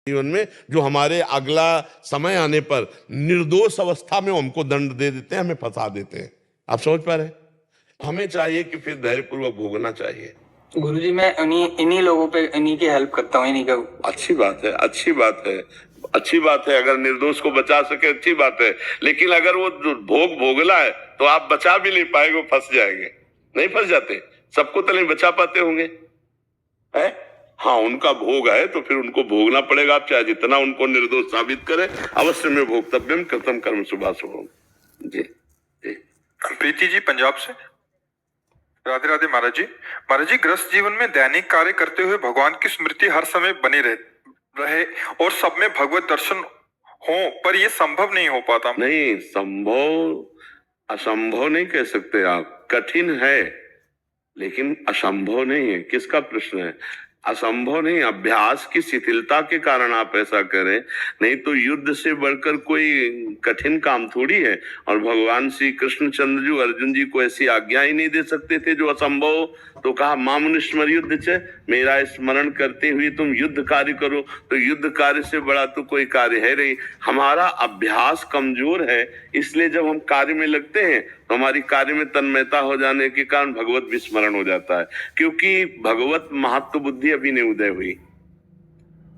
जीवन में, जो हमारे अगला समय आने पर निर्दोष अवस्था में हमको दंड दे देते हैं, हमें फंसा देते हैं। आप समझ पा रहे हैं? हमें चाहिए कि फिर धैर्यपूर्वक भोगना चाहिए। गुरुजी, मैं इन्हीं लोगों पे इन्हीं की हेल्प करता हूँ, इन्हीं का। अच्छी बात है, अच्छी बात है, अच्छी बात है। अगर निर्दोष को बचा सके अच्छी बात है, लेकिन अगर वो भोग भोगला है तो आप बचा भी नहीं पाएंगे, फंस जाएंगे। नहीं फंस जाते? सबको तो नहीं बचा पाते होंगे, है? हाँ, उनका भोग है तो फिर उनको भोगना पड़ेगा। आप चाहे जितना उनको निर्दोष साबित करें, अवश्य में भोक्तव्यम कृतम कर्म शुभाशुभम। जी जी। प्रीति जी पंजाब से। राधे राधे महाराज जी। महाराज जी, गृहस्थ जीवन में दैनिक कार्य करते हुए भगवान की स्मृति हर समय बनी रहे और सब में भगवत दर्शन हो, पर यह संभव नहीं हो पाता। नहीं, संभव असंभव नहीं कह सकते आप। कठिन है लेकिन असंभव नहीं है। किसका प्रश्न है? असंभव नहीं, अभ्यास की शिथिलता के कारण आप ऐसा करें, नहीं तो युद्ध से बढ़कर कोई कठिन काम थोड़ी है। और भगवान श्री कृष्णचंद्र जी अर्जुन जी को ऐसी आज्ञा ही नहीं दे सकते थे जो असंभव हो। तो कहा मामुनि स्मर युद्ध च, मेरा स्मरण करते हुए तुम युद्ध कार्य करो। तो युद्ध कार्य से बड़ा तो कोई कार्य है नहीं। हमारा अभ्यास कमजोर है, इसलिए जब हम कार्य में लगते हैं तो हमारी कार्य में तन्मयता हो जाने के कारण भगवत विस्मरण हो जाता है, क्योंकि भगवत महत्व बुद्धि अभी नहीं उदय हुई।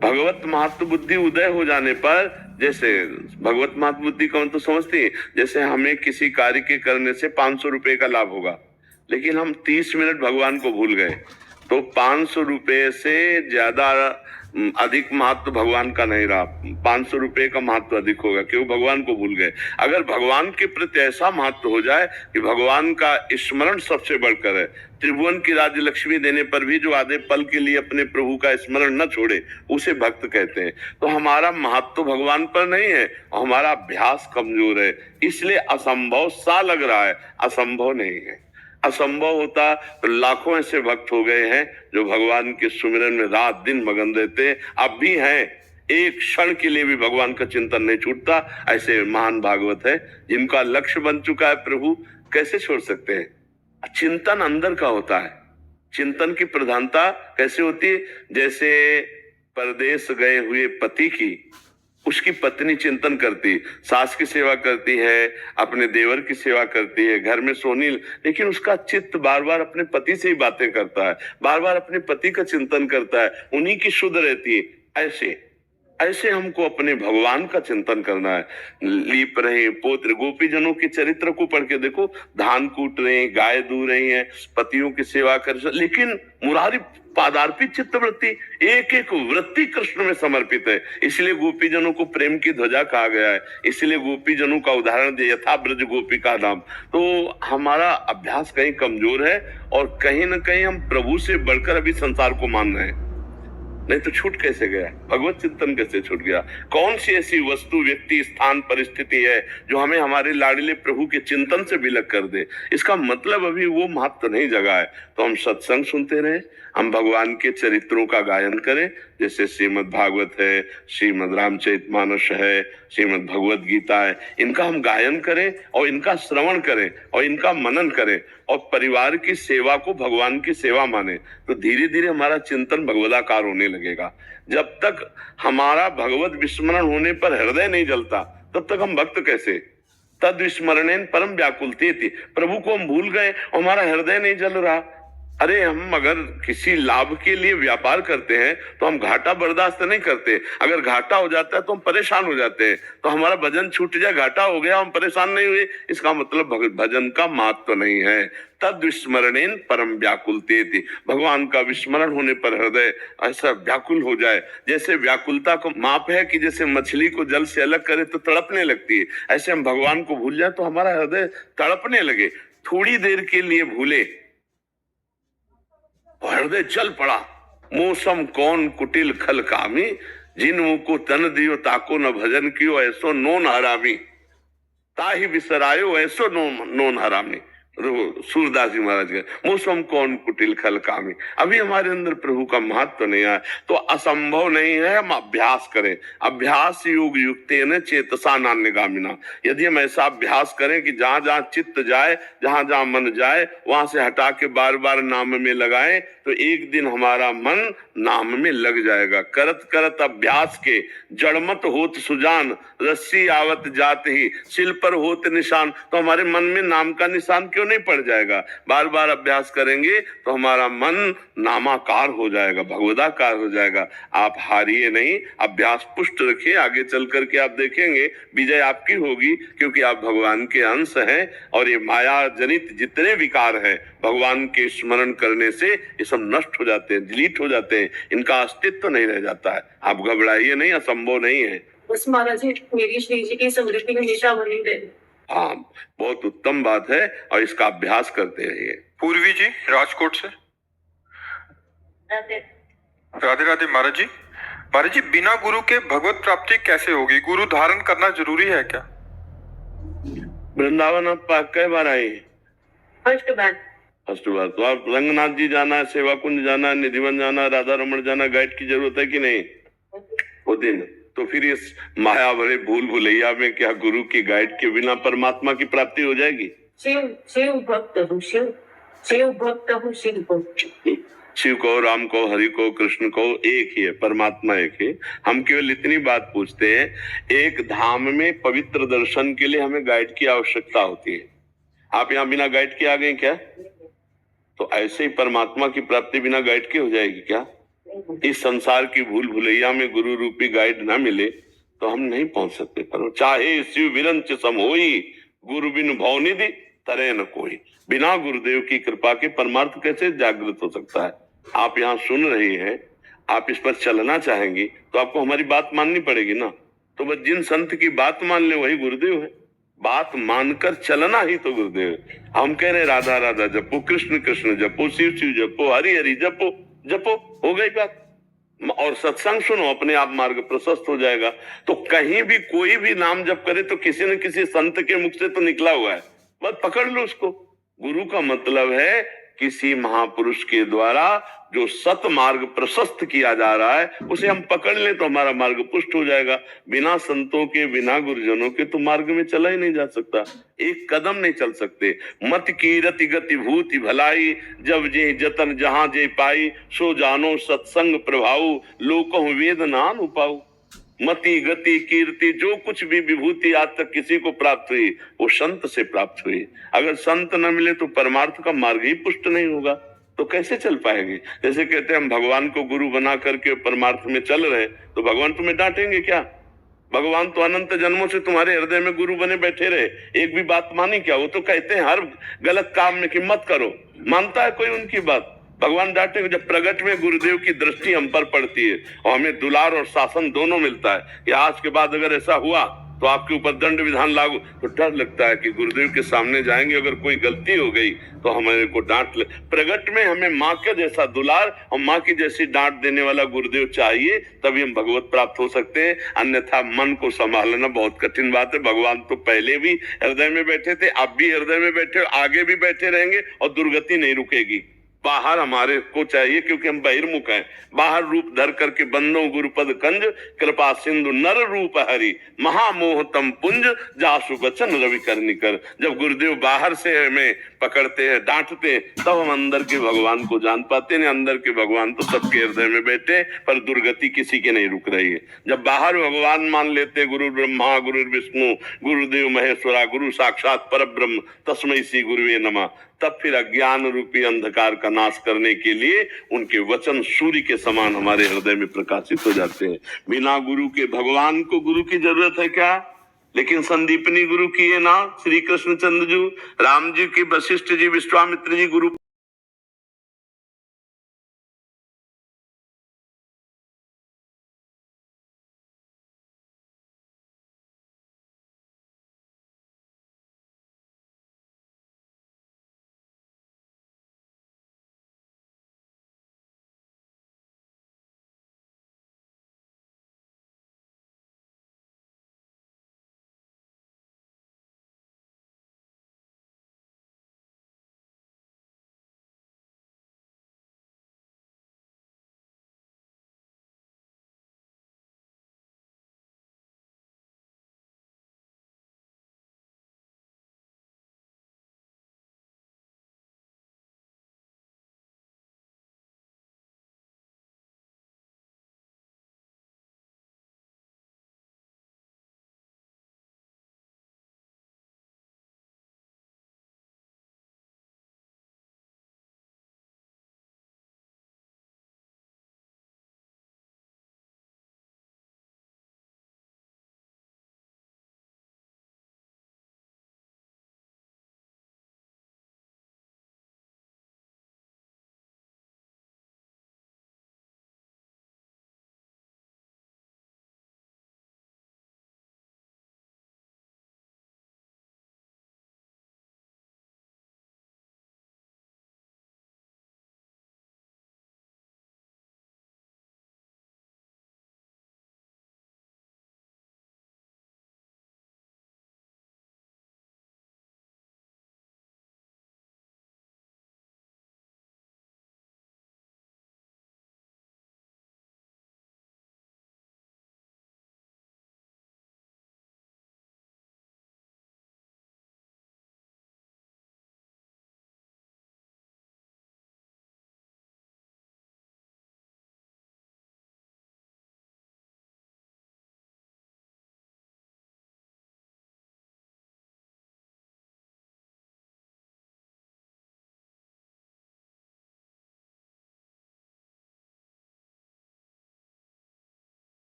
भगवत महत्व बुद्धि उदय हो जाने पर, जैसे भगवत महत्व बुद्धि कौन तो समझती है, जैसे हमें किसी कार्य के करने से 500 रुपए का लाभ होगा, लेकिन हम 30 मिनट भगवान को भूल गए, तो 500 रुपए से ज्यादा अधिक महत्व भगवान का नहीं रहा। 500 रुपए का महत्व अधिक होगा, क्यों? भगवान को भूल गए। अगर भगवान के प्रति ऐसा महत्व हो जाए कि भगवान का स्मरण सबसे बढ़कर है, त्रिभुवन की राज्य लक्ष्मी देने पर भी जो आधे पल के लिए अपने प्रभु का स्मरण न छोड़े, उसे भक्त कहते हैं। तो हमारा महत्व भगवान पर नहीं है, हमारा अभ्यास कमजोर है, इसलिए असंभव सा लग रहा है, असंभव नहीं है। असंभव होता तो लाखों ऐसे भक्त हो गए हैं जो भगवान के सुमिरन में रात दिन मगन रहते हैं, अब भी हैं। एक क्षण के लिए भी भगवान का चिंतन नहीं छूटता। ऐसे महान भागवत है जिनका लक्ष्य बन चुका है प्रभु, कैसे छोड़ सकते हैं? चिंतन अंदर का होता है। चिंतन की प्रधानता कैसे होती है? जैसे परदेश गए हुए पति की उसकी पत्नी चिंतन करती, सास की सेवा करती है, अपने देवर की सेवा करती है, घर में सोनी, लेकिन उसका चित्त बार बार अपने पति से ही बातें करता है, बार बार अपने पति का चिंतन करता है, उन्हीं की शुद्ध रहती है। ऐसे हमको अपने भगवान का चिंतन करना है। लीप रहे पोत्र गोपीजनों के चरित्र को पढ़ के देखो, धान कूट रहे हैं, गाय दू रही हैं, पतियों की सेवा कर, लेकिन मुरारी पादार्पित चित्तवृत्ति, एक एक वृत्ति कृष्ण में समर्पित है। इसलिए गोपीजनों को प्रेम की ध्वजा कहा गया है, इसलिए गोपीजनों का उदाहरण दिया, यथा ब्रज गोपी का नाम। तो हमारा अभ्यास कहीं कमजोर है और कहीं ना कहीं हम प्रभु से बढ़कर अभी संसार को मान रहे हैं। नहीं तो छूट कैसे गया? भगवत चिंतन कैसे छूट गया? कौन सी ऐसी वस्तु, व्यक्ति, स्थान, परिस्थिति है जो हमें हमारे लाडले प्रभु के चिंतन से विलग कर दे? इसका मतलब अभी वो महत्व नहीं जगा है। तो हम सत्संग सुनते रहे, हम भगवान के चरित्रों का गायन करें, जैसे श्रीमद् भागवत है, श्रीमद् रामचरितमानस है, श्रीमद् भगवत गीता है, इनका हम गायन करें और इनका श्रवण करें और इनका मनन करें और परिवार की सेवा को भगवान की सेवा माने, तो धीरे धीरे हमारा चिंतन भगवदाकार होने लगेगा। जब तक हमारा भगवत विस्मरण होने पर हृदय नहीं जलता, तब तक हम भक्त कैसे? तद विस्मरणेन परम व्याकुलते थी। प्रभु को हम भूल गए और हमारा हृदय नहीं जल रहा। अरे हम अगर किसी लाभ के लिए व्यापार करते हैं तो हम घाटा बर्दाश्त नहीं करते। अगर घाटा हो जाता है तो हम परेशान हो जाते हैं। तो हमारा भजन छूट जाए, घाटा हो गया, हम परेशान नहीं हुए, इसका मतलब भजन का महत्व नहीं है। तद विस्मरणेन परम व्याकुलते थी। भगवान का विस्मरण होने पर हृदय ऐसा व्याकुल हो जाए, जैसे व्याकुलता को माप है कि जैसे मछली को जल से अलग करे तो तड़पने लगती है, ऐसे हम भगवान को भूल जाए तो हमारा हृदय तड़पने लगे। थोड़ी देर के लिए भूले, हृदय चल पड़ा। मौसम कौन कुटिल खल कामी, जिन मुँह को तन दियो ताको न भजन कियो, ऐसो नोन हरामी, ताही बिसरायो ऐसो नोन हरामी। सूरदास जी महाराज के मौसम कौन कुटिल खल कामी। अभी हमारे अंदर प्रभु का महत्व नहीं आया तो असंभव नहीं है, हम अभ्यास करें। अभ्यास योग युक्तेन चेतसा नान्यगामिना। यदि हम ऐसा अभ्यास करें कि जहां जहां चित्त जाए, जहां जहां मन जाए, वहां से हटा के बार बार नाम में लगाएं तो एक दिन हमारा मन नाम में लग जाएगा। करत करत अभ्यास के जड़मत होत सुजान, रस्सी आवत जात ही सिल पर होत निशान। तो हमारे मन में नाम का निशान क्यों नहीं पड़ जाएगा? बार बार अभ्यास करेंगे तो हमारा मन नामाकार हो जाएगा, भगवदाकार हो जाएगा। आप हारिए नहीं, अभ्यास पुष्ट रखिए। आगे चल करके आप देखेंगे विजय आपकी होगी, क्योंकि आप भगवान के अंश हैं। और ये माया जनित जितने विकार हैं, भगवान के स्मरण करने से ये सब नष्ट हो जाते हैं, डिलीट हो जाते हैं, इनका अस्तित्व नहीं रह जाता है। आप घबराइए नहीं, असंभव नहीं है। बस महाराज जी, मेरी श्री जी की समृद्धि हमेशा बनी रहे। हाँ, बहुत उत्तम बात है और इसका अभ्यास करते रहिए। पूर्वी जी राजकोट से। राधे राधे महाराज जी। महाराज जी, बिना गुरु के भगवत प्राप्ति कैसे होगी? गुरु धारण करना जरूरी है क्या? वृंदावन आप कई बार आए? फर्स्ट बार। फर्स्ट बार। तो आप रंगनाथ जी जाना है, सेवा कुंज जाना है, निधिवन जाना है, राधा रमण जाना, गाइड की जरूरत है कि नहीं? वो दिन तो फिर इस माया भरे भूल भुलैया में क्या गुरु की गाइड के बिना परमात्मा की प्राप्ति हो जाएगी? शिव भक्त हूँ, शिव भक्त हूँ, शिव को। शिव को, राम को, हरि को, कृष्ण को एक ही है, परमात्मा एक है। हम केवल इतनी बात पूछते हैं, एक धाम में पवित्र दर्शन के लिए हमें गाइड की आवश्यकता होती है। आप यहाँ बिना गाइड के आ गए क्या? तो ऐसे ही परमात्मा की प्राप्ति बिना गाइड के हो जाएगी क्या? इस संसार की भूल भुलैया में गुरु रूपी गाइड ना मिले तो हम नहीं पहुंच सकते। पर चाहे शिव विरंच सम होई, गुरु बिन भवनिधि तरे न कोई। बिना गुरुदेव की कृपा के परमार्थ कैसे जागृत हो सकता है? आप यहाँ सुन रही हैं, आप इस पर चलना चाहेंगी तो आपको हमारी बात माननी पड़ेगी ना। तो बस जिन संत की बात मान ले वही गुरुदेव है। बात मानकर चलना ही तो गुरुदेव है। हम कह रहे राधा राधा जपो, कृष्ण कृष्ण जपो, शिव शिव जपो, हरि हरि जपो, जपो, हो गई बात। और सत्संग सुनो, अपने आप मार्ग प्रशस्त हो जाएगा। तो कहीं भी कोई भी नाम जप करे तो किसी न किसी संत के मुख से तो निकला हुआ है, बस पकड़ लो उसको। गुरु का मतलब है किसी महापुरुष के द्वारा जो सत मार्ग प्रशस्त किया जा रहा है उसे हम पकड़ लें तो हमारा मार्ग पुष्ट हो जाएगा। बिना संतों के, बिना गुरुजनों के तो मार्ग में चला ही नहीं जा सकता, एक कदम नहीं चल सकते। मत की रति गति भूति भलाई, जब जे जतन जहां जे पाई, सो जानो सत्संग प्रभाऊ, लोकों वेद नान उपाऊ। मति गति कीर्ति जो कुछ भी विभूति आज तक किसी को प्राप्त हुई वो संत से प्राप्त हुई। अगर संत न मिले तो परमार्थ का मार्ग ही पुष्ट नहीं होगा, तो कैसे चल पाएंगे? जैसे कहते हैं हम भगवान को गुरु बना करके परमार्थ में चल रहे, तो भगवान तुम्हें डांटेंगे क्या? भगवान तो अनंत जन्मों से तुम्हारे हृदय में गुरु बने बैठे रहे, एक भी बात मानी क्या? वो तो कहते हैं हर गलत काम में कि मत करो। मानता है कोई उनकी बात? भगवान डांटेंगे? जब प्रगट में गुरुदेव की दृष्टि हम पर पड़ती है और हमें दुलार और शासन दोनों मिलता है कि आज के बाद अगर ऐसा हुआ तो आपके ऊपर दंड विधान लागू, तो डर लगता है कि गुरुदेव के सामने जाएंगे, अगर कोई गलती हो गई तो हमारे को डांट ले। प्रगट में हमें माँ के जैसा दुलार और माँ की जैसी डांट देने वाला गुरुदेव चाहिए, तभी हम भगवत प्राप्त हो सकते हैं। अन्यथा मन को संभालना बहुत कठिन बात है। भगवान तो पहले भी हृदय में बैठे थे, अब भी हृदय में बैठे, आगे भी बैठे रहेंगे और दुर्गति नहीं रुकेगी। बाहर हमारे को चाहिए क्योंकि हम बहिर्मुख हैं। बाहर रूप धर करके बंदो गुरुपद कंज, कृपा सिंधु नर रूप हरि, महामोहतम पुंज, जासु बचन रवि कर निकर। जब गुरुदेव बाहर से हमें पकड़ते हैं, डांटते हैं, तब हम अंदर के भगवान को जान पाते हैं। अंदर के भगवान तो सबके हृदय में बैठे, पर दुर्गति किसी के नहीं रुक रही है। जब बाहर भगवान मान लेते, गुरु ब्रह्मा गुरु विष्णु गुरुदेव महेश्वरा, गुरु साक्षात परब्रह्म तस्मै श्री गुरुवे नमः, तब फिर अज्ञान रूपी अंधकार का नाश करने के लिए उनके वचन सूर्य के समान हमारे हृदय में प्रकाशित हो जाते हैं। बिना गुरु के भगवान को गुरु की जरूरत है क्या? लेकिन संदीपनी गुरु किए ना, श्री कृष्ण चंद्र जी, राम जी की, वशिष्ठ जी, विश्वामित्र जी गुरु